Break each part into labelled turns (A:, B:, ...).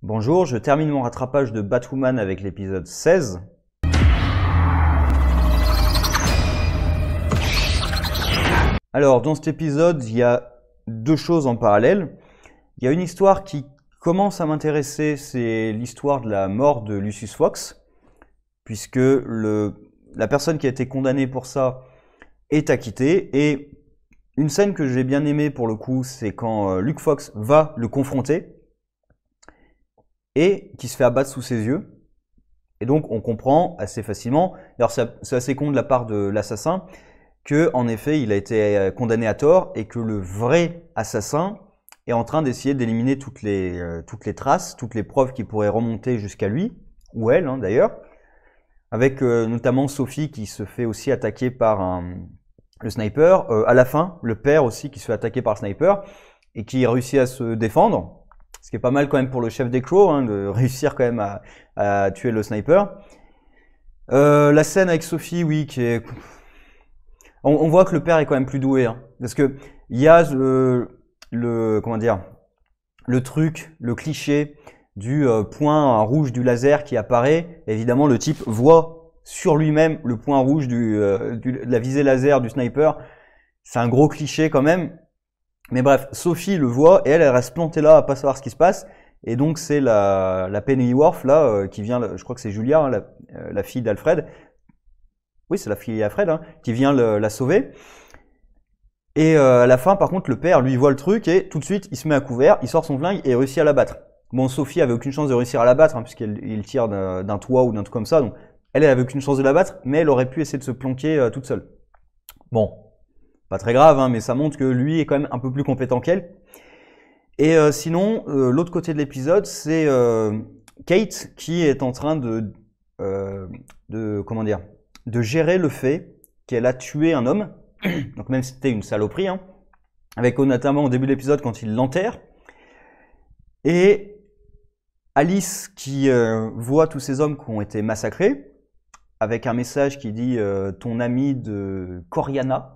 A: Bonjour, je termine mon rattrapage de Batwoman avec l'épisode 16. Alors, dans cet épisode, il y a deux choses en parallèle. Il y a une histoire qui commence à m'intéresser, c'est l'histoire de la mort de Lucius Fox, puisque la personne qui a été condamnée pour ça est acquittée. Et une scène que j'ai bien aimée pour le coup, c'est quand Luke Fox va le confronter et qui se fait abattre sous ses yeux. Et donc on comprend assez facilement, alors c'est assez con de la part de l'assassin, que en effet il a été condamné à tort et que le vrai assassin est en train d'essayer d'éliminer toutes les traces, toutes les preuves qui pourraient remonter jusqu'à lui, ou elle d'ailleurs, avec notamment Sophie qui se fait aussi attaquer par le sniper, à la fin le père aussi qui se fait attaquer par le sniper et qui réussit à se défendre. Ce qui est pas mal quand même pour le chef des Crows, de réussir quand même à tuer le sniper. La scène avec Sophie, oui, qui est... On voit que le père est quand même plus doué, parce que il y a comment dire, le truc, le cliché du point rouge du laser qui apparaît. Évidemment, le type voit sur lui-même le point rouge de la visée laser du sniper. C'est un gros cliché quand même. Mais bref, Sophie le voit et elle reste plantée là à pas savoir ce qui se passe. Et donc c'est la Pennyworth là qui vient, je crois que c'est Julia, la fille d'Alfred. Oui, c'est la fille d'Alfred qui vient la sauver. Et à la fin, par contre, le père lui voit le truc et tout de suite il se met à couvert, il sort son flingue et réussit à la battre. Bon, Sophie avait aucune chance de réussir à la battre puisqu'il tire d'un toit ou d'un truc comme ça. Donc elle avait aucune chance de la battre, mais elle aurait pu essayer de se planquer toute seule. Bon. Pas très grave, mais ça montre que lui est quand même un peu plus compétent qu'elle. Et sinon, l'autre côté de l'épisode, c'est Kate qui est en train de gérer le fait qu'elle a tué un homme. Donc même si c'était une saloperie, avec notamment au début de l'épisode quand il l'enterre. Et Alice qui voit tous ces hommes qui ont été massacrés, avec un message qui dit ton ami de Coriana.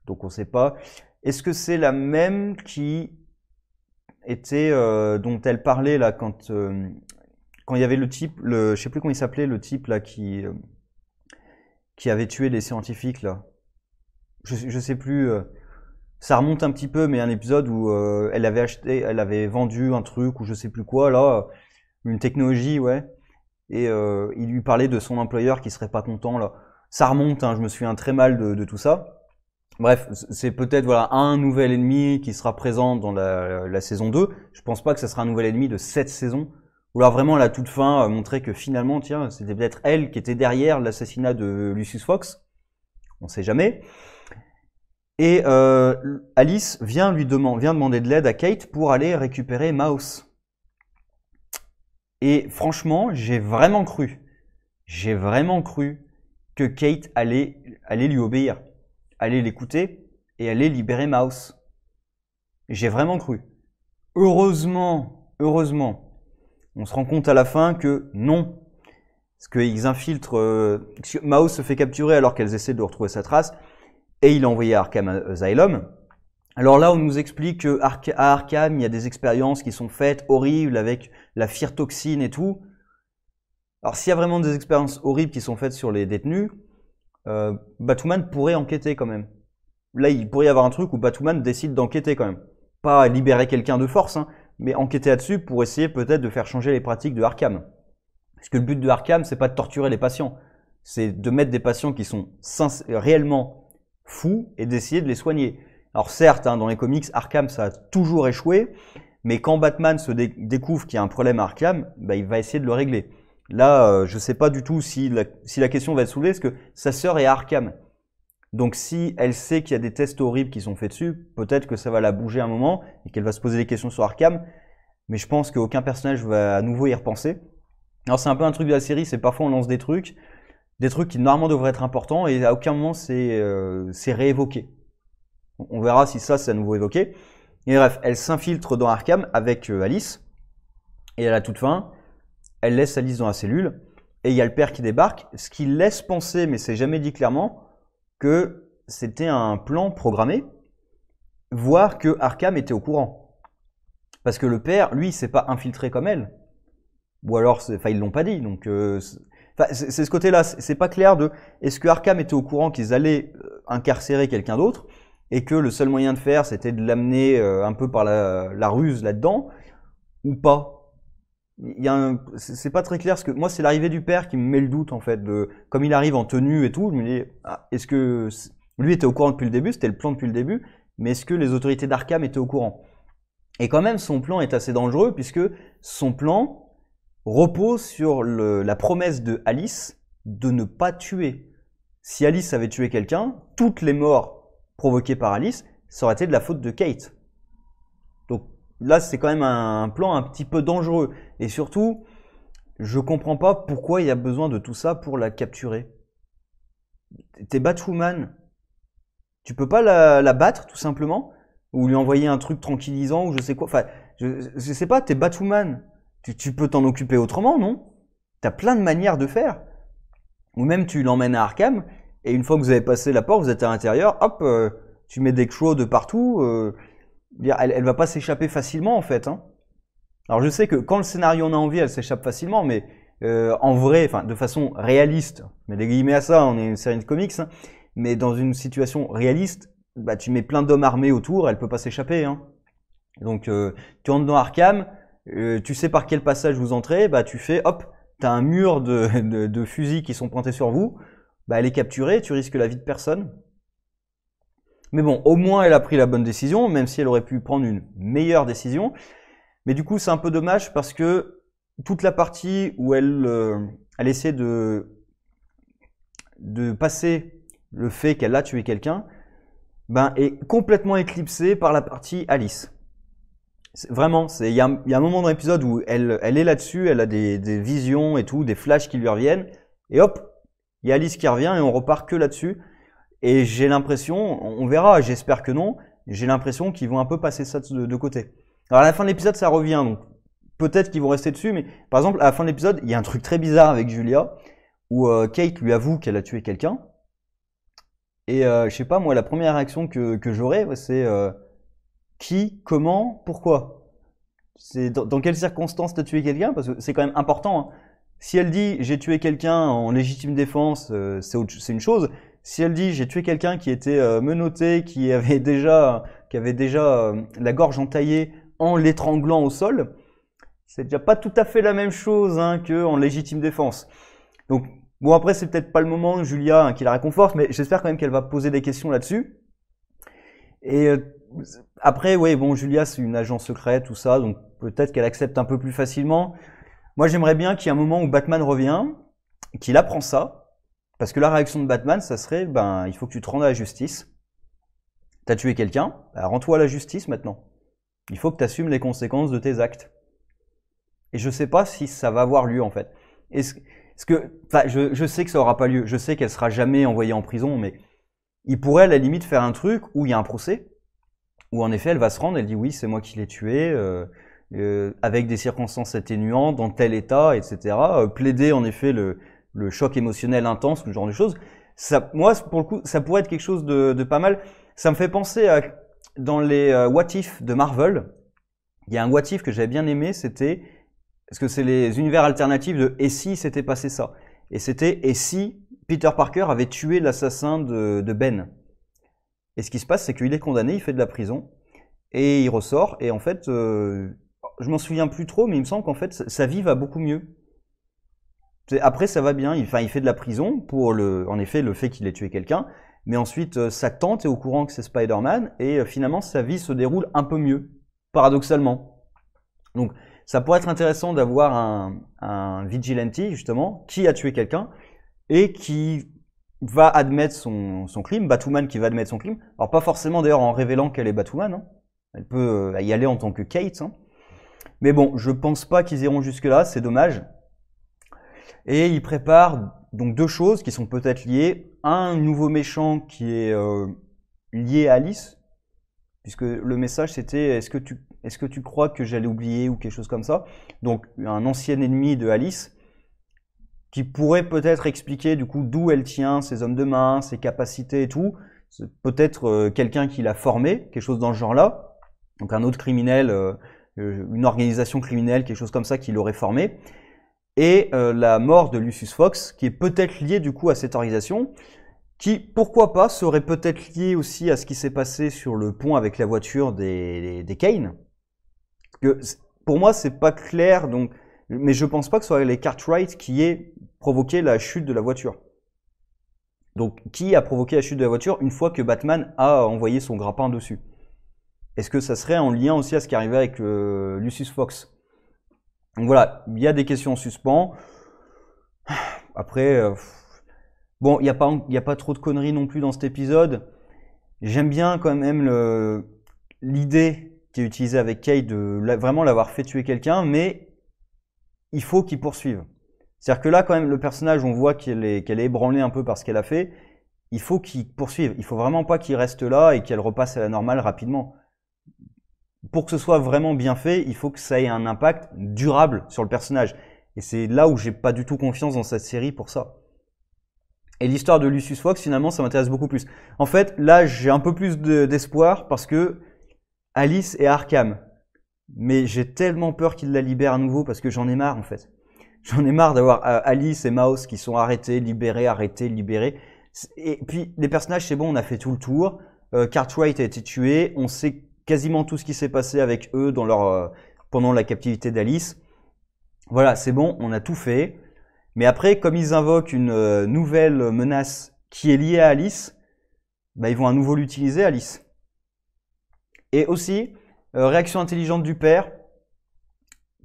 A: Donc on ne sait pas. Est-ce que c'est la même qui était dont elle parlait là quand il y avait le type, je sais plus comment il s'appelait, le type là qui avait tué les scientifiques là. Je sais plus. Ça remonte un petit peu, mais un épisode où elle avait vendu un truc ou je sais plus quoi là, une technologie, ouais. Et il lui parlait de son employeur qui serait pas content là. Ça remonte, je me souviens très mal de tout ça. Bref, c'est peut-être un nouvel ennemi qui sera présent dans la saison 2. Je pense pas que ça sera un nouvel ennemi de cette saison. Ou alors vraiment à la toute fin, montrer que finalement, tiens, c'était peut-être elle qui était derrière l'assassinat de Lucius Fox. On sait jamais. Et Alice vient demander de l'aide à Kate pour aller récupérer Mouse. Et franchement, j'ai vraiment cru que Kate allait lui obéir. Aller l'écouter et aller libérer Mouse. J'ai vraiment cru. Heureusement, on se rend compte à la fin que non. Parce qu'ils infiltrent... Mouse se fait capturer alors qu'elles essaient de retrouver sa trace. Et il est envoyé à Arkham Asylum. Alors là, on nous explique qu'à Arkham, il y a des expériences qui sont faites horribles avec la firtoxine et tout. Alors s'il y a vraiment des expériences horribles qui sont faites sur les détenus, Batwoman pourrait enquêter quand même. Là, il pourrait y avoir un truc où Batwoman décide d'enquêter quand même. Pas libérer quelqu'un de force, mais enquêter là-dessus pour essayer peut-être de faire changer les pratiques de Arkham. Parce que le but de Arkham, c'est pas de torturer les patients. C'est de mettre des patients qui sont réellement fous et d'essayer de les soigner. Alors certes, dans les comics, Arkham, ça a toujours échoué, mais quand Batman se découvre qu'il y a un problème à Arkham, il va essayer de le régler. Là, je sais pas du tout si la question va être soulevée, parce que sa sœur est à Arkham. Donc si elle sait qu'il y a des tests horribles qui sont faits dessus, peut-être que ça va la bouger un moment et qu'elle va se poser des questions sur Arkham. Mais je pense qu'aucun personnage va à nouveau y repenser. Alors c'est un peu un truc de la série, c'est parfois on lance des trucs qui normalement devraient être importants et à aucun moment c'est réévoqué. On verra si ça c'est à nouveau évoqué. Et bref, elle s'infiltre dans Arkham avec Alice et à la toute fin, elle laisse Alice dans la cellule, et il y a le père qui débarque, ce qui laisse penser, mais c'est jamais dit clairement, que c'était un plan programmé, voire que Arkham était au courant. Parce que le père, lui, il s'est pas infiltré comme elle. Ou alors, enfin, ils l'ont pas dit. Donc, c'est ce côté-là. C'est pas clair de est-ce que Arkham était au courant qu'ils allaient incarcérer quelqu'un d'autre et que le seul moyen de faire, c'était de l'amener un peu par la ruse là-dedans, ou pas. C'est pas très clair, parce que moi, c'est l'arrivée du père qui me met le doute, en fait. Comme il arrive en tenue et tout, je me dis, est-ce que lui était au courant depuis le début, c'était le plan depuis le début, mais est-ce que les autorités d'Arkham étaient au courant? Et quand même, son plan est assez dangereux, puisque son plan repose sur la promesse de Alice de ne pas tuer. Si Alice avait tué quelqu'un, toutes les morts provoquées par Alice, ça aurait été de la faute de Kate. Donc là, c'est quand même un plan un petit peu dangereux. Et surtout, je comprends pas pourquoi il y a besoin de tout ça pour la capturer. T'es Batwoman. Tu peux pas la battre, tout simplement? Ou lui envoyer un truc tranquillisant, ou je sais quoi. Enfin, je sais pas, t'es Batwoman. Tu peux t'en occuper autrement, non? T'as plein de manières de faire. Ou même tu l'emmènes à Arkham, et une fois que vous avez passé la porte, vous êtes à l'intérieur, hop, tu mets des crocs de partout. Elle va pas s'échapper facilement, en fait. Hein. Alors je sais que quand le scénario en a envie, elle s'échappe facilement, mais en vrai, enfin de façon réaliste, mais des guillemets à ça, on est une série de comics, hein, mais dans une situation réaliste, bah, tu mets plein d'hommes armés autour, elle peut pas s'échapper. Hein. Donc tu rentres dans Arkham, tu sais par quel passage vous entrez, bah tu fais, hop, t'as un mur de fusils qui sont pointés sur vous, bah elle est capturée, tu risques la vie de personne. Mais bon, au moins elle a pris la bonne décision, même si elle aurait pu prendre une meilleure décision. Mais du coup, c'est un peu dommage parce que toute la partie où elle essaie de passer le fait qu'elle a tué quelqu'un, ben, est complètement éclipsée par la partie Alice. Vraiment, il y a un moment dans l'épisode où elle est là-dessus, elle a des visions et tout, des flashs qui lui reviennent, et hop, il y a Alice qui revient et on repart que là-dessus. Et j'ai l'impression, on verra, j'espère que non, j'ai l'impression qu'ils vont un peu passer ça de côté. Alors à la fin de l'épisode, ça revient, donc peut-être qu'ils vont rester dessus, mais par exemple, à la fin de l'épisode, il y a un truc très bizarre avec Julia, où Kate lui avoue qu'elle a tué quelqu'un. Et je sais pas, moi, la première réaction que j'aurais, c'est qui, comment, pourquoi? C'est dans quelles circonstances t'as tué quelqu'un? Parce que c'est quand même important. Hein. Si elle dit j'ai tué quelqu'un en légitime défense, c'est une chose. Si elle dit j'ai tué quelqu'un qui était menotté, qui avait déjà la gorge entaillée en l'étranglant au sol, c'est déjà pas tout à fait la même chose hein, que en légitime défense. Donc bon après c'est peut-être pas le moment Julia hein, qui la réconforte, mais j'espère quand même qu'elle va poser des questions là-dessus. Et après ouais bon Julia c'est une agent secrète tout ça, donc peut-être qu'elle accepte un peu plus facilement. Moi j'aimerais bien qu'il y ait un moment où Batman revient, qu'il apprend ça. Parce que la réaction de Batman, ça serait, ben, il faut que tu te rendes à la justice. T'as tué quelqu'un, ben, rends-toi à la justice maintenant. Il faut que tu assumes les conséquences de tes actes. Et je sais pas si ça va avoir lieu en fait. Enfin, je sais que ça aura pas lieu. Je sais qu'elle sera jamais envoyée en prison, mais il pourrait à la limite faire un truc où il y a un procès, où en effet elle va se rendre, elle dit oui, c'est moi qui l'ai tué, avec des circonstances atténuantes, dans tel état, etc. Plaider en effet le choc émotionnel intense, ce genre de choses. Ça, moi, pour le coup, ça pourrait être quelque chose de pas mal. Ça me fait penser à, dans les What If de Marvel, il y a un What If que j'avais bien aimé, c'était, parce que c'est les univers alternatifs de et si c'était passé ça. Et c'était et si Peter Parker avait tué l'assassin de Ben. Et ce qui se passe, c'est qu'il est condamné, il fait de la prison, et il ressort, et en fait, je m'en souviens plus trop, mais il me semble qu'en fait, sa vie va beaucoup mieux. Après, ça va bien. Il fait de la prison pour en effet, le fait qu'il ait tué quelqu'un. Mais ensuite, sa tante est au courant que c'est Spider-Man et finalement, sa vie se déroule un peu mieux, paradoxalement. Donc, ça pourrait être intéressant d'avoir un vigilante, justement, qui a tué quelqu'un et qui va admettre son crime, Batwoman qui va admettre son crime. Alors, pas forcément d'ailleurs en révélant qu'elle est Batwoman. Hein. Elle peut y aller en tant que Kate. Hein. Mais bon, je pense pas qu'ils iront jusque-là, c'est dommage. Et il prépare donc deux choses qui sont peut-être liées. Un nouveau méchant qui est lié à Alice, puisque le message c'était est-ce que tu crois que j'allais oublier ou quelque chose comme ça. Donc un ancien ennemi de Alice qui pourrait peut-être expliquer du coup d'où elle tient ses hommes de main, ses capacités et tout. C'est peut-être quelqu'un qui l'a formé, quelque chose dans ce genre-là. Donc un autre criminel une organisation criminelle, quelque chose comme ça qui l'aurait formé. Et la mort de Lucius Fox, qui est peut-être liée du coup à cette organisation, qui, pourquoi pas, serait peut-être liée aussi à ce qui s'est passé sur le pont avec la voiture des Kane. Que, pour moi, c'est pas clair, donc, mais je pense pas que ce soit les Cartwright qui aient provoqué la chute de la voiture. Donc, qui a provoqué la chute de la voiture une fois que Batman a envoyé son grappin dessus? Est-ce que ça serait en lien aussi à ce qui arrivait avec Lucius Fox? Donc voilà, il y a des questions en suspens. Après, bon, il n'y a pas trop de conneries non plus dans cet épisode. J'aime bien quand même l'idée qui est utilisée avec Kate de vraiment l'avoir fait tuer quelqu'un, mais il faut qu'il poursuive. C'est-à-dire que là, quand même, le personnage, on voit qu'elle est ébranlée un peu par ce qu'elle a fait. Il faut qu'il poursuive. Il faut vraiment pas qu'il reste là et qu'elle repasse à la normale rapidement. Pour que ce soit vraiment bien fait, il faut que ça ait un impact durable sur le personnage. Et c'est là où j'ai pas du tout confiance dans cette série pour ça. Et l'histoire de Lucius Fox, finalement, ça m'intéresse beaucoup plus. En fait, là, j'ai un peu plus d'espoir parce que Alice est à Arkham. Mais j'ai tellement peur qu'il la libère à nouveau parce que j'en ai marre, en fait. J'en ai marre d'avoir Alice et Mouse qui sont arrêtés, libérés. Et puis, les personnages, c'est bon, on a fait tout le tour. Cartwright a été tué. On sait quasiment tout ce qui s'est passé avec eux dans pendant la captivité d'Alice. Voilà, c'est bon, on a tout fait. Mais après, comme ils invoquent une nouvelle menace qui est liée à Alice, bah, ils vont à nouveau l'utiliser, Alice. Et aussi, réaction intelligente du père,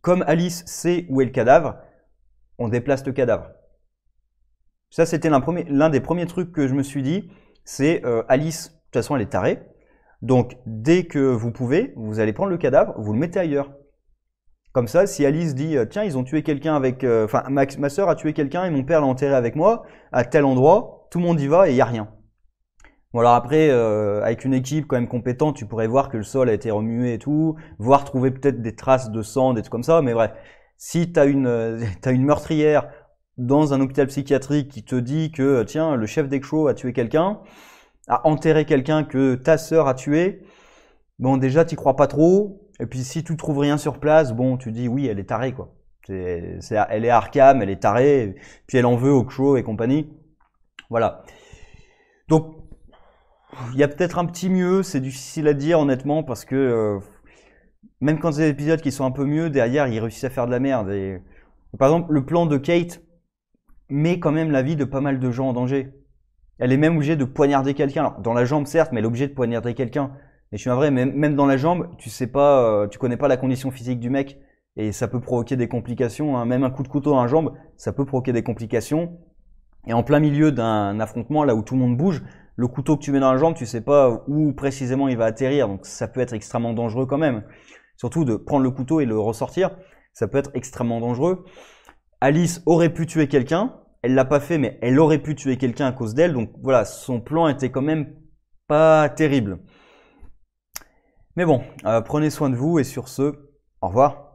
A: comme Alice sait où est le cadavre, on déplace le cadavre. Ça, c'était l'un des premiers trucs que je me suis dit, c'est Alice, de toute façon, elle est tarée. Donc, dès que vous pouvez, vous allez prendre le cadavre, vous le mettez ailleurs. Comme ça, si Alice dit « Tiens, ils ont tué quelqu'un avec... Enfin, ma sœur a tué quelqu'un et mon père l'a enterré avec moi, à tel endroit, tout le monde y va et il n'y a rien. » Bon, alors après, avec une équipe quand même compétente, tu pourrais voir que le sol a été remué et tout, voir trouver peut-être des traces de sang, des trucs comme ça, mais bref. Si t'as une meurtrière dans un hôpital psychiatrique qui te dit que, tiens, le chef d'Exo a tué quelqu'un, a enterré quelqu'un que ta sœur a tué, bon, déjà, t'y crois pas trop. Et puis, si tu trouves rien sur place, bon, tu dis, oui, elle est tarée, quoi. Elle est Arkham, elle est tarée, puis elle en veut au Exo et compagnie. Voilà. Donc, il y a peut-être un petit mieux, c'est difficile à dire, honnêtement, parce que, même quand c'est des épisodes qui sont un peu mieux, derrière, ils réussissent à faire de la merde. Et, par exemple, le plan de Kate met quand même la vie de pas mal de gens en danger. Elle est même obligée de poignarder quelqu'un. Alors, dans la jambe, certes, mais elle est obligée de poignarder quelqu'un. Et je suis un vrai, même dans la jambe, tu sais pas, tu connais pas la condition physique du mec. Et ça peut provoquer des complications, hein. Même un coup de couteau dans la jambe, ça peut provoquer des complications. Et en plein milieu d'un affrontement, là où tout le monde bouge, le couteau que tu mets dans la jambe, tu sais pas où précisément il va atterrir. Donc ça peut être extrêmement dangereux quand même. Surtout de prendre le couteau et le ressortir, ça peut être extrêmement dangereux. Alice aurait pu tuer quelqu'un. Elle l'a pas fait, mais elle aurait pu tuer quelqu'un à cause d'elle. Donc voilà, son plan était quand même pas terrible. Mais bon, prenez soin de vous et sur ce, au revoir.